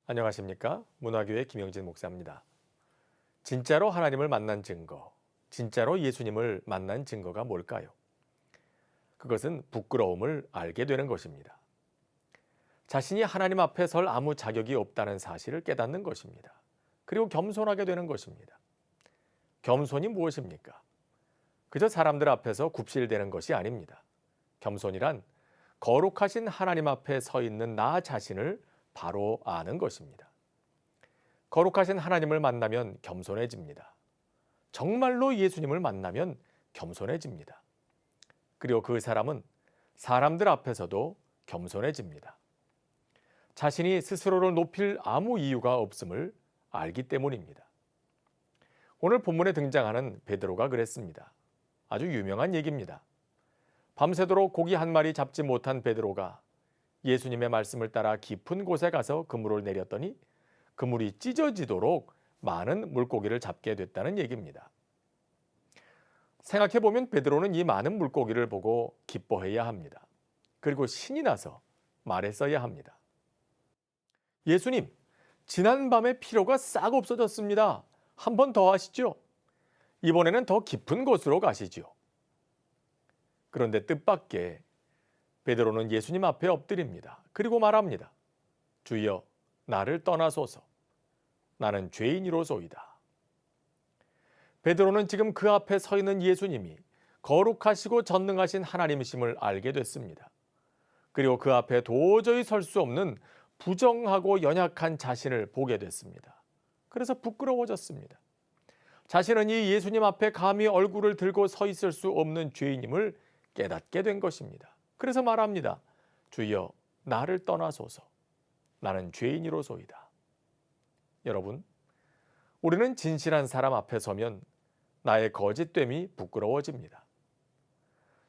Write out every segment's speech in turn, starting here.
안녕하십니까? 문화교회 김영진 목사입니다. 진짜로 하나님을 만난 증거, 진짜로 예수님을 만난 증거가 뭘까요? 그것은 부끄러움을 알게 되는 것입니다. 자신이 하나님 앞에 설 아무 자격이 없다는 사실을 깨닫는 것입니다. 그리고 겸손하게 되는 것입니다. 겸손이 무엇입니까? 그저 사람들 앞에서 굽실대는 것이 아닙니다. 겸손이란 거룩하신 하나님 앞에 서 있는 나 자신을 바로 아는 것입니다. 거룩하신 하나님을 만나면 겸손해집니다. 정말로 예수님을 만나면 겸손해집니다. 그리고 그 사람은 사람들 앞에서도 겸손해집니다. 자신이 스스로를 높일 아무 이유가 없음을 알기 때문입니다. 오늘 본문에 등장하는 베드로가 그랬습니다. 아주 유명한 얘기입니다. 밤새도록 고기 한 마리 잡지 못한 베드로가 예수님의 말씀을 따라 깊은 곳에 가서 그물을 내렸더니 그물이 찢어지도록 많은 물고기를 잡게 됐다는 얘기입니다. 생각해보면 베드로는 이 많은 물고기를 보고 기뻐해야 합니다. 그리고 신이 나서 말했어야 합니다. 예수님, 지난밤의 피로가 싹 없어졌습니다. 한 번 더 하시죠. 이번에는 더 깊은 곳으로 가시죠. 그런데 뜻밖의 베드로는 예수님 앞에 엎드립니다. 그리고 말합니다. 주여, 나를 떠나소서. 나는 죄인이로소이다. 베드로는 지금 그 앞에 서 있는 예수님이 거룩하시고 전능하신 하나님이심을 알게 됐습니다. 그리고 그 앞에 도저히 설 수 없는 부정하고 연약한 자신을 보게 됐습니다. 그래서 부끄러워졌습니다. 자신은 이 예수님 앞에 감히 얼굴을 들고 서 있을 수 없는 죄인임을 깨닫게 된 것입니다. 그래서 말합니다. 주여, 나를 떠나소서. 나는 죄인이로소이다. 여러분, 우리는 진실한 사람 앞에 서면 나의 거짓됨이 부끄러워집니다.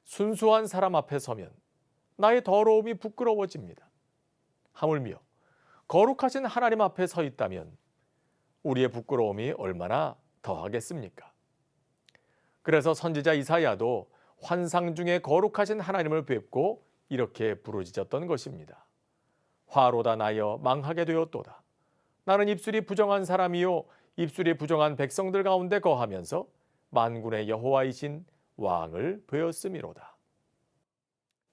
순수한 사람 앞에 서면 나의 더러움이 부끄러워집니다. 하물며 거룩하신 하나님 앞에 서 있다면 우리의 부끄러움이 얼마나 더하겠습니까? 그래서 선지자 이사야도 환상 중에 거룩하신 하나님을 뵙고 이렇게 부르짖었던 것입니다. 화로다 나여 망하게 되었도다. 나는 입술이 부정한 사람이요 입술이 부정한 백성들 가운데 거하면서 만군의 여호와이신 왕을 배웠음이로다.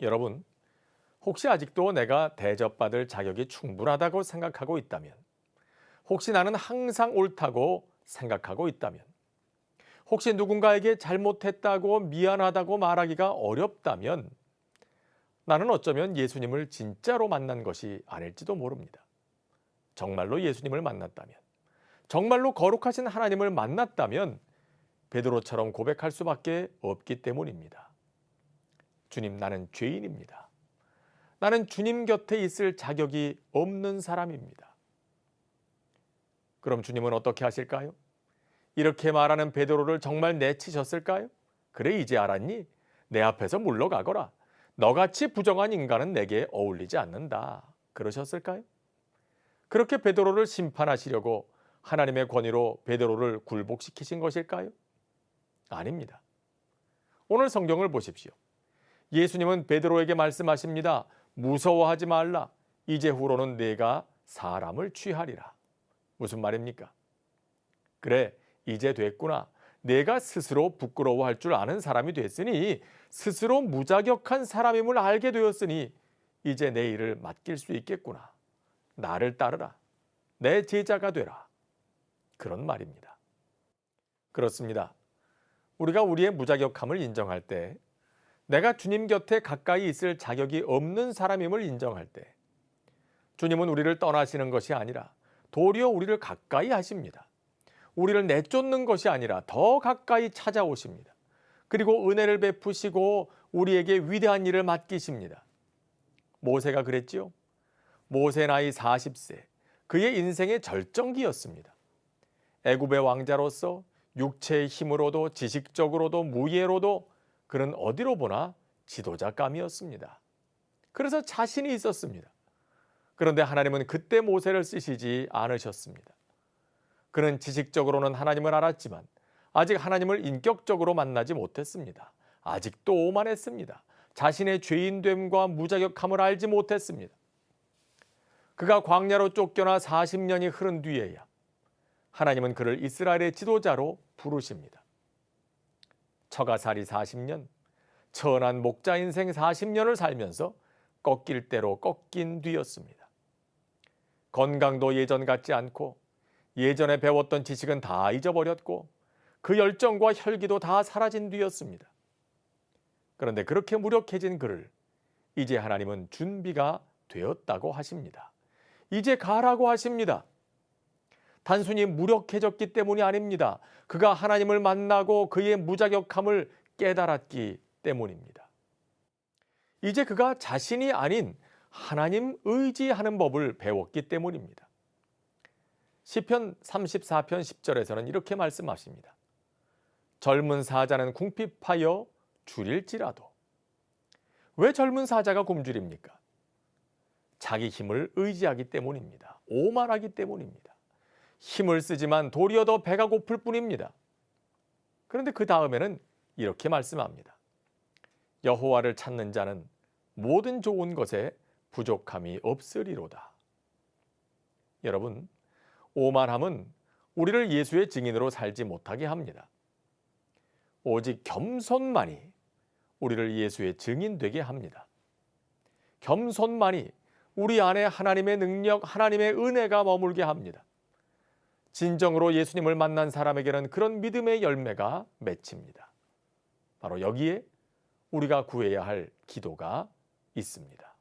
여러분, 혹시 아직도 내가 대접받을 자격이 충분하다고 생각하고 있다면, 혹시 나는 항상 옳다고 생각하고 있다면, 혹시 누군가에게 잘못했다고 미안하다고 말하기가 어렵다면 나는 어쩌면 예수님을 진짜로 만난 것이 아닐지도 모릅니다. 정말로 예수님을 만났다면, 정말로 거룩하신 하나님을 만났다면 베드로처럼 고백할 수밖에 없기 때문입니다. 주님, 나는 죄인입니다. 나는 주님 곁에 있을 자격이 없는 사람입니다. 그럼 주님은 어떻게 하실까요? 이렇게 말하는 베드로를 정말 내치셨을까요? 그래, 이제 알았니? 내 앞에서 물러가거라. 너같이 부정한 인간은 내게 어울리지 않는다. 그러셨을까요? 그렇게 베드로를 심판하시려고 하나님의 권위로 베드로를 굴복시키신 것일까요? 아닙니다. 오늘 성경을 보십시오. 예수님은 베드로에게 말씀하십니다. 무서워하지 말라. 이제후로는 내가 사람을 취하리라. 무슨 말입니까? 그래, 이제 됐구나. 내가 스스로 부끄러워할 줄 아는 사람이 됐으니, 스스로 무자격한 사람임을 알게 되었으니 이제 내 일을 맡길 수 있겠구나. 나를 따르라. 내 제자가 되라. 그런 말입니다. 그렇습니다. 우리가 우리의 무자격함을 인정할 때, 내가 주님 곁에 가까이 있을 자격이 없는 사람임을 인정할 때, 주님은 우리를 떠나시는 것이 아니라 도리어 우리를 가까이 하십니다. 우리를 내쫓는 것이 아니라 더 가까이 찾아오십니다. 그리고 은혜를 베푸시고 우리에게 위대한 일을 맡기십니다. 모세가 그랬지요. 모세 나이 40세, 그의 인생의 절정기였습니다. 애굽의 왕자로서 육체의 힘으로도 지식적으로도 무예로도 그는 어디로 보나 지도자감이었습니다. 그래서 자신이 있었습니다. 그런데 하나님은 그때 모세를 쓰시지 않으셨습니다. 그는 지식적으로는 하나님을 알았지만 아직 하나님을 인격적으로 만나지 못했습니다. 아직도 오만했습니다. 자신의 죄인됨과 무자격함을 알지 못했습니다. 그가 광야로 쫓겨나 40년이 흐른 뒤에야 하나님은 그를 이스라엘의 지도자로 부르십니다. 처가살이 40년, 천한 목자 인생 40년을 살면서 꺾일 대로 꺾인 뒤였습니다. 건강도 예전 같지 않고 예전에 배웠던 지식은 다 잊어버렸고 그 열정과 혈기도 다 사라진 뒤였습니다. 그런데 그렇게 무력해진 그를 이제 하나님은 준비가 되었다고 하십니다. 이제 가라고 하십니다. 단순히 무력해졌기 때문이 아닙니다. 그가 하나님을 만나고 그의 무자격함을 깨달았기 때문입니다. 이제 그가 자신이 아닌 하나님 의지하는 법을 배웠기 때문입니다. 시편 34편 10절에서는 이렇게 말씀하십니다. 젊은 사자는 궁핍하여 줄일지라도. 왜 젊은 사자가 굶주립니까? 자기 힘을 의지하기 때문입니다. 오만하기 때문입니다. 힘을 쓰지만 도리어 더 배가 고플 뿐입니다. 그런데 그 다음에는 이렇게 말씀합니다. 여호와를 찾는 자는 모든 좋은 것에 부족함이 없으리로다. 여러분, 오만함은 우리를 예수의 증인으로 살지 못하게 합니다. 오직 겸손만이 우리를 예수의 증인 되게 합니다. 겸손만이 우리 안에 하나님의 능력, 하나님의 은혜가 머물게 합니다. 진정으로 예수님을 만난 사람에게는 그런 믿음의 열매가 맺힙니다. 바로 여기에 우리가 구해야 할 기도가 있습니다.